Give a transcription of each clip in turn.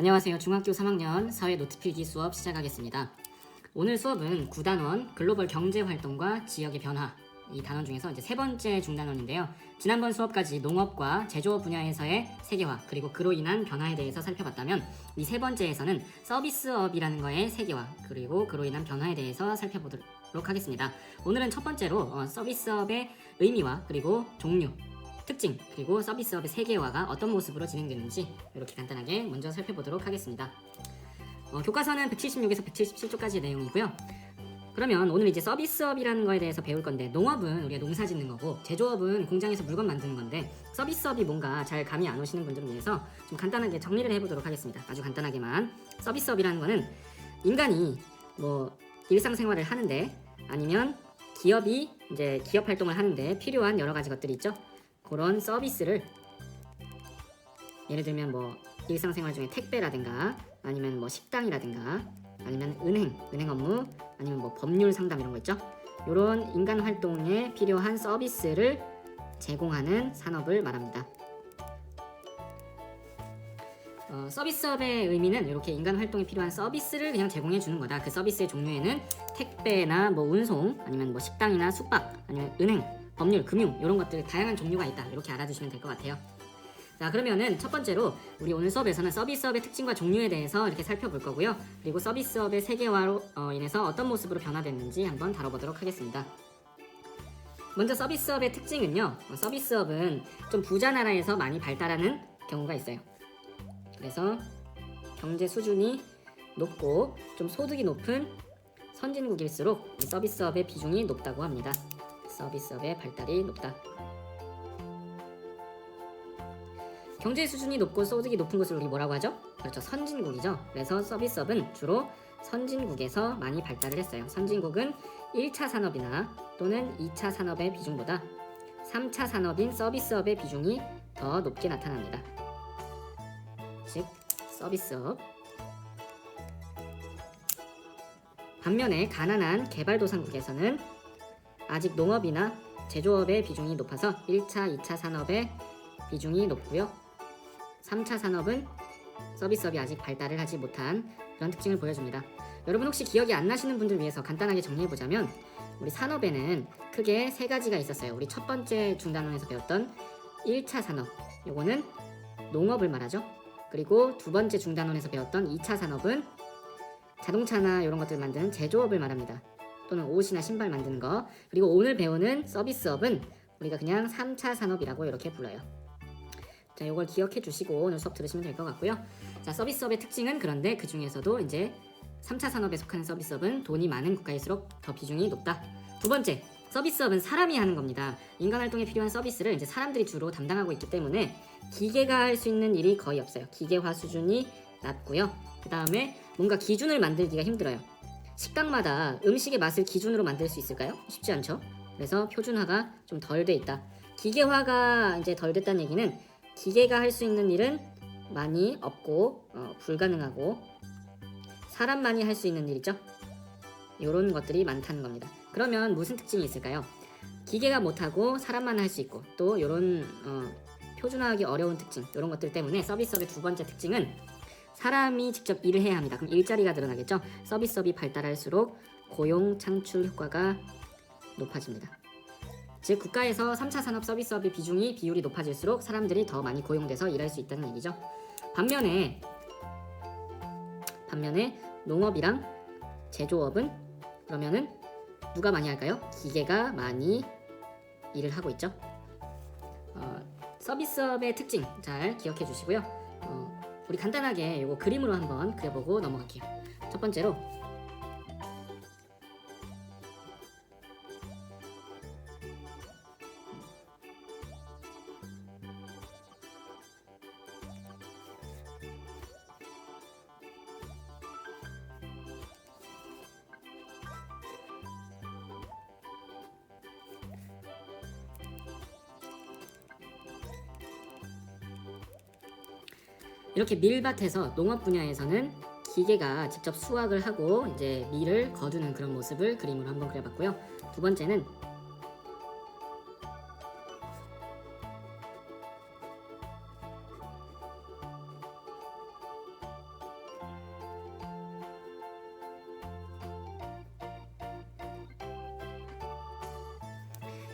안녕하세요. 중학교 3학년 사회 노트 필기 수업 시작하겠습니다. 오늘 수업은 9단원 글로벌 경제 활동과 지역의 변화, 이 단원 중에서 이제 세 번째 중단원인데요. 지난번 수업까지 농업과 제조업 분야에서의 세계화 그리고 그로 인한 변화에 대해서 살펴봤다면 이 세 번째에서는 서비스업이라는 거의 세계화 그리고 그로 인한 변화에 대해서 살펴보도록 하겠습니다. 오늘은 첫 번째로 서비스업의 의미와 그리고 종류, 특징, 그리고 서비스업의 세계화가 어떤 모습으로 진행되는지 이렇게 간단하게 먼저 살펴보도록 하겠습니다. 교과서는 176에서 177쪽까지의 내용이고요. 그러면 오늘 이제 서비스업이라는 거에 대해서 배울 건데, 농업은 우리가 농사 짓는 거고 제조업은 공장에서 물건 만드는 건데, 서비스업이 뭔가 잘 감이 안 오시는 분들을 위해서 좀 간단하게 정리를 해보도록 하겠습니다. 아주 간단하게만. 서비스업이라는 거는 인간이 일상생활을 하는데, 아니면 기업이 이제 기업 활동을 하는데 필요한 여러 가지 것들이 있죠. 그런 서비스를, 예를 들면 일상생활 중에 택배라든가 아니면 식당이라든가 아니면 은행 업무 아니면 법률 상담 이런 거 있죠. 이런 인간 활동에 필요한 서비스를 제공하는 산업을 말합니다. 서비스업의 의미는 이렇게 인간 활동에 필요한 서비스를 그냥 제공해 주는 거다. 그 서비스의 종류에는 택배나 운송 아니면 식당이나 숙박 아니면 은행, 법률, 금융 이런 것들 다양한 종류가 있다. 이렇게 알아두시면 될 것 같아요. 자, 그러면은 첫 번째로 우리 오늘 수업에서는 서비스업의 특징과 종류에 대해서 이렇게 살펴볼 거고요. 그리고 서비스업의 세계화로 인해서 어떤 모습으로 변화됐는지 한번 다뤄보도록 하겠습니다. 먼저 서비스업의 특징은요. 서비스업은 좀 부자 나라에서 많이 발달하는 경우가 있어요. 그래서 경제 수준이 높고 좀 소득이 높은 선진국일수록 이 서비스업의 비중이 높다고 합니다. 서비스업의 발달이 높다. 경제 수준이 높고 소득이 높은 곳을 우리 뭐라고 하죠? 그렇죠, 선진국이죠. 그래서 서비스업은 주로 선진국에서 많이 발달을 했어요. 선진국은 1차 산업이나 또는 2차 산업의 비중보다 3차 산업인 서비스업의 비중이 더 높게 나타납니다. 즉, 서비스업. 반면에 가난한 개발도상국에서는 아직 농업이나 제조업의 비중이 높아서 1차, 2차 산업의 비중이 높고요. 3차 산업은 서비스업이 아직 발달을 하지 못한 그런 특징을 보여줍니다. 여러분 혹시 기억이 안 나시는 분들 위해서 간단하게 정리해보자면, 우리 산업에는 크게 세 가지가 있었어요. 우리 첫 번째 중단원에서 배웠던 1차 산업, 요거는 농업을 말하죠. 그리고 두 번째 중단원에서 배웠던 2차 산업은 자동차나 이런 것들을 만드는 제조업을 말합니다. 또는 옷이나 신발 만드는 거. 그리고 오늘 배우는 서비스업은 우리가 그냥 3차 산업이라고 이렇게 불러요. 자, 이걸 기억해 주시고 오늘 수업 들으시면 될 것 같고요. 자, 서비스업의 특징은 그런데 그 중에서도 이제 3차 산업에 속하는 서비스업은 돈이 많은 국가일수록 더 비중이 높다. 두 번째, 서비스업은 사람이 하는 겁니다. 인간 활동에 필요한 서비스를 이제 사람들이 주로 담당하고 있기 때문에 기계가 할 수 있는 일이 거의 없어요. 기계화 수준이 낮고요. 그 다음에 뭔가 기준을 만들기가 힘들어요. 식당마다 음식의 맛을 기준으로 만들 수 있을까요? 쉽지 않죠. 그래서 표준화가 좀 덜 돼 있다. 기계화가 이제 덜 됐다는 얘기는 기계가 할 수 있는 일은 많이 없고 불가능하고 사람만이 할 수 있는 일이죠. 이런 것들이 많다는 겁니다. 그러면 무슨 특징이 있을까요? 기계가 못하고 사람만 할 수 있고 또 이런 표준화하기 어려운 특징, 이런 것들 때문에 서비스업의 두 번째 특징은 사람이 직접 일을 해야 합니다. 그럼 일자리가 늘어나겠죠. 서비스업이 발달할수록 고용 창출 효과가 높아집니다. 즉, 국가에서 3차 산업 서비스업의 비율이 높아질수록 사람들이 더 많이 고용돼서 일할 수 있다는 얘기죠. 반면에 농업이랑 제조업은 그러면은 누가 많이 할까요? 기계가 많이 일을 하고 있죠. 서비스업의 특징 잘 기억해 주시고요. 우리 간단하게 이거 그림으로 한번 그려보고 넘어갈게요. 첫 번째로 이렇게 밀밭에서 농업 분야에서는 기계가 직접 수확을 하고 이제 밀을 거두는 그런 모습을 그림으로 한번 그려봤고요. 두 번째는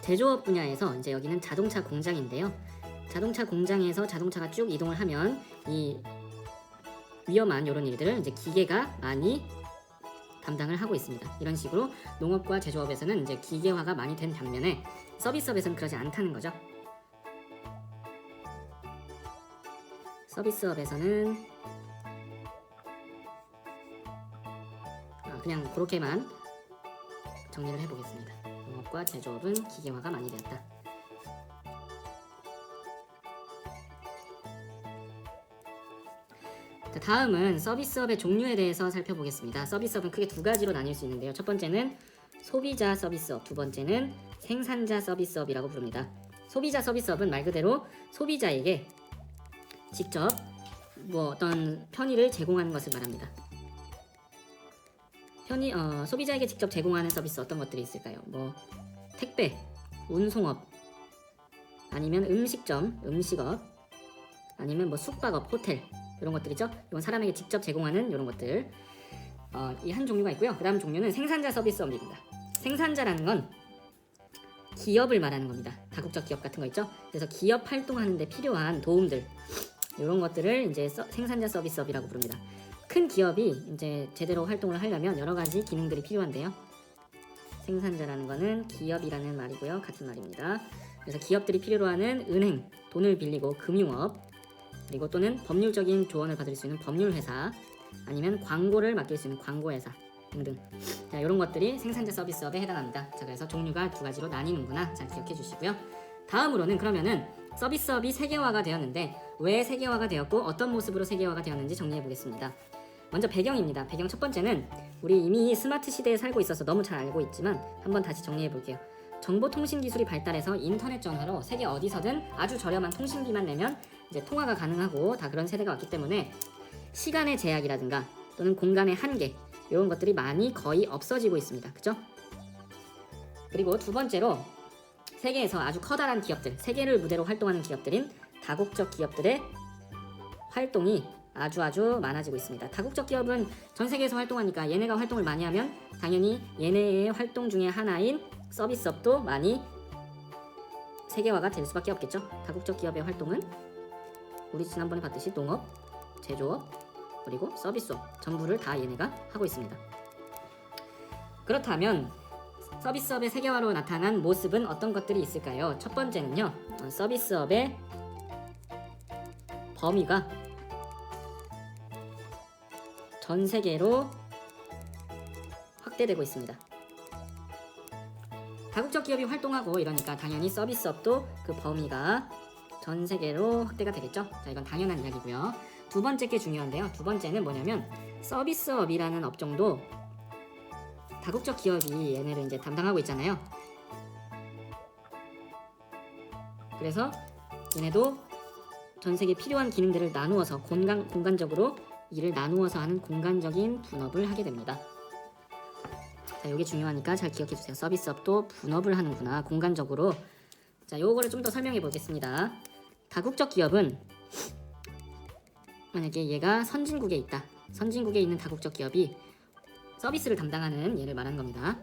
제조업 분야에서 이제 여기는 자동차 공장인데요. 자동차 공장에서 자동차가 쭉 이동을 하면 이 위험한 이런 일들을 이제 기계가 많이 담당을 하고 있습니다. 이런 식으로 농업과 제조업에서는 이제 기계화가 많이 된 반면에 서비스업에서는 그러지 않다는 거죠. 서비스업에서는 그냥 그렇게만 정리를 해보겠습니다. 농업과 제조업은 기계화가 많이 되었다. 자, 다음은 서비스업의 종류에 대해서 살펴보겠습니다. 서비스업은 크게 두 가지로 나뉠 수 있는데요. 첫 번째는 소비자 서비스업, 두 번째는 생산자 서비스업이라고 부릅니다. 소비자 서비스업은 말 그대로 소비자에게 직접 어떤 편의를 제공하는 것을 말합니다. 소비자에게 직접 제공하는 서비스 어떤 것들이 있을까요? 택배, 운송업, 아니면 음식점, 음식업, 아니면 숙박업, 호텔 이런 것들이죠. 이건 사람에게 직접 제공하는 이런 것들. 이 한 종류가 있고요. 그 다음 종류는 생산자 서비스업입니다. 생산자라는 건 기업을 말하는 겁니다. 다국적 기업 같은 거 있죠. 그래서 기업 활동하는 데 필요한 도움들 이런 것들을 이제 생산자 서비스업이라고 부릅니다. 큰 기업이 이제 제대로 활동을 하려면 여러 가지 기능들이 필요한데요. 생산자라는 거는 기업이라는 말이고요. 같은 말입니다. 그래서 기업들이 필요로 하는 은행, 돈을 빌리고 금융업, 그리고 또는 법률적인 조언을 받을 수 있는 법률회사, 아니면 광고를 맡길 수 있는 광고회사 등등. 자, 이런 것들이 생산자 서비스업에 해당합니다. 자, 그래서 종류가 두 가지로 나뉘는구나. 잘 기억해 주시고요. 다음으로는 그러면은 서비스업이 세계화가 되었는데 왜 세계화가 되었고 어떤 모습으로 세계화가 되었는지 정리해 보겠습니다. 먼저 배경입니다. 배경 첫 번째는 우리 이미 스마트 시대에 살고 있어서 너무 잘 알고 있지만 한번 다시 정리해 볼게요. 정보통신 기술이 발달해서 인터넷 전화로 세계 어디서든 아주 저렴한 통신비만 내면 이제 통화가 가능하고 다 그런 세대가 왔기 때문에 시간의 제약이라든가 또는 공간의 한계 이런 것들이 많이 거의 없어지고 있습니다. 그죠? 그리고 두 번째로 세계에서 아주 커다란 기업들, 세계를 무대로 활동하는 기업들인 다국적 기업들의 활동이 아주 많아지고 있습니다. 다국적 기업은 전 세계에서 활동하니까 얘네가 활동을 많이 하면 당연히 얘네의 활동 중에 하나인 서비스업도 많이 세계화가 될 수밖에 없겠죠. 다국적 기업의 활동은 우리 지난번에 봤듯이 농업, 제조업, 그리고 서비스업 전부를 다 얘네가 하고 있습니다. 그렇다면 서비스업의 세계화로 나타난 모습은 어떤 것들이 있을까요? 첫 번째는요, 서비스업의 범위가 전 세계로 확대되고 있습니다. 다국적 기업이 활동하고 이러니까 당연히 서비스업도 그 범위가 전 세계로 확대가 되겠죠. 자, 이건 당연한 이야기고요. 두 번째 게 중요한데요. 두 번째는 뭐냐면 서비스업이라는 업종도 다국적 기업이 얘네를 이제 담당하고 있잖아요. 그래서 얘네도 전 세계 필요한 기능들을 나누어서 공간적으로 일을 나누어서 하는 공간적인 분업을 하게 됩니다. 자, 이게 중요하니까 잘 기억해 주세요. 서비스업도 분업을 하는구나, 공간적으로. 자, 요거를 좀 더 설명해 보겠습니다. 다국적 기업은 만약에 얘가 선진국에 있다. 선진국에 있는 다국적 기업이 서비스를 담당하는 얘를 말하는 겁니다.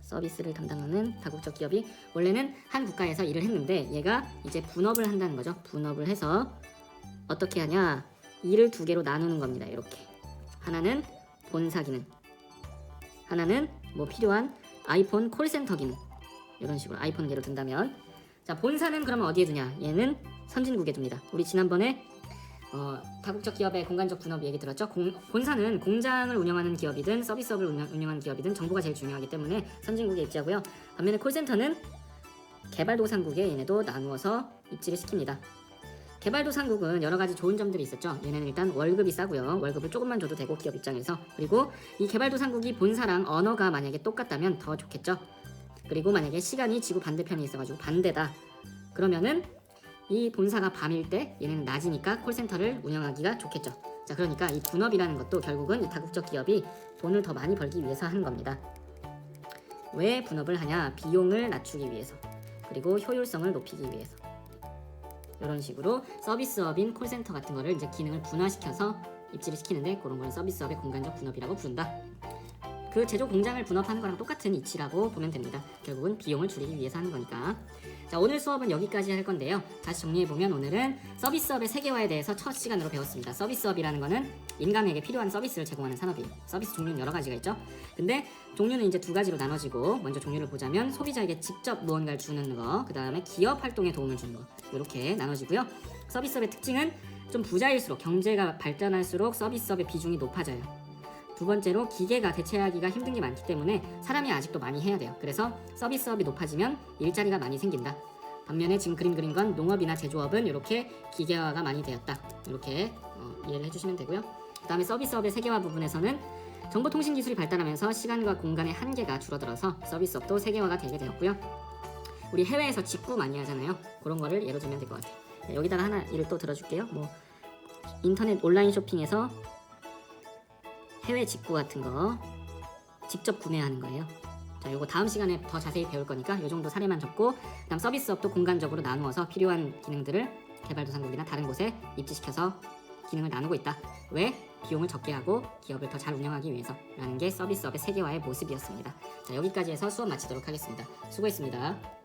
서비스를 담당하는 다국적 기업이 원래는 한 국가에서 일을 했는데 얘가 이제 분업을 한다는 거죠. 분업을 해서 어떻게 하냐, 일을 두 개로 나누는 겁니다. 이렇게 하나는 본사 기능, 하나는 필요한 아이폰 콜센터 기능, 이런 식으로 아이폰 예로 든다면, 자, 본사는 그러면 어디에 두냐? 얘는 선진국에 둡니다. 우리 지난번에 다국적 기업의 공간적 분업 얘기 들었죠? 본사는 공장을 운영하는 기업이든 서비스업을 운영하는 기업이든 정보가 제일 중요하기 때문에 선진국에 입지하고요. 반면에 콜센터는 개발도상국에 얘네도 나누어서 입지를 시킵니다. 개발도상국은 여러 가지 좋은 점들이 있었죠. 얘네는 일단 월급이 싸고요. 월급을 조금만 줘도 되고 기업 입장에서. 그리고 이 개발도상국이 본사랑 언어가 만약에 똑같다면 더 좋겠죠. 그리고 만약에 시간이 지구 반대편에 있어가지고 반대다, 그러면은 이 본사가 밤일 때 얘네는 낮이니까 콜센터를 운영하기가 좋겠죠. 자, 그러니까 이 분업이라는 것도 결국은 이 다국적 기업이 돈을 더 많이 벌기 위해서 하는 겁니다. 왜 분업을 하냐? 비용을 낮추기 위해서, 그리고 효율성을 높이기 위해서. 이런 식으로 서비스업인 콜센터 같은 거를 이제 기능을 분화시켜서 입지를 시키는데 그런 걸 서비스업의 공간적 분업이라고 부른다. 그 제조 공장을 분업하는 거랑 똑같은 이치라고 보면 됩니다. 결국은 비용을 줄이기 위해서 하는 거니까. 자, 오늘 수업은 여기까지 할 건데요. 다시 정리해보면 오늘은 서비스업의 세계화에 대해서 첫 시간으로 배웠습니다. 서비스업이라는 거는 인간에게 필요한 서비스를 제공하는 산업이에요. 서비스 종류는 여러 가지가 있죠. 근데 종류는 이제 두 가지로 나눠지고, 먼저 종류를 보자면 소비자에게 직접 무언가를 주는 거, 그 다음에 기업 활동에 도움을 주는 거, 이렇게 나눠지고요. 서비스업의 특징은 좀 부자일수록, 경제가 발전할수록 서비스업의 비중이 높아져요. 두 번째로 기계가 대체하기가 힘든 게 많기 때문에 사람이 아직도 많이 해야 돼요. 그래서 서비스업이 높아지면 일자리가 많이 생긴다. 반면에 지금 그림 그린 건 농업이나 제조업은 이렇게 기계화가 많이 되었다. 이렇게 이해를 해주시면 되고요. 그 다음에 서비스업의 세계화 부분에서는 정보통신 기술이 발달하면서 시간과 공간의 한계가 줄어들어서 서비스업도 세계화가 되게 되었고요. 우리 해외에서 직구 많이 하잖아요. 그런 거를 예로 들면 될 것 같아요. 네, 여기다가 하나 예를 또 들어줄게요. 뭐 인터넷 온라인 쇼핑에서 해외 직구 같은 거 직접 구매하는 거예요. 자, 요거 다음 시간에 더 자세히 배울 거니까 요 정도 사례만 적고, 그다음 서비스업도 공간적으로 나누어서 필요한 기능들을 개발도상국이나 다른 곳에 입지시켜서 기능을 나누고 있다. 왜? 비용을 적게 하고 기업을 더 잘 운영하기 위해서라는 게 서비스업의 세계화의 모습이었습니다. 자, 여기까지 해서 수업 마치도록 하겠습니다. 수고했습니다.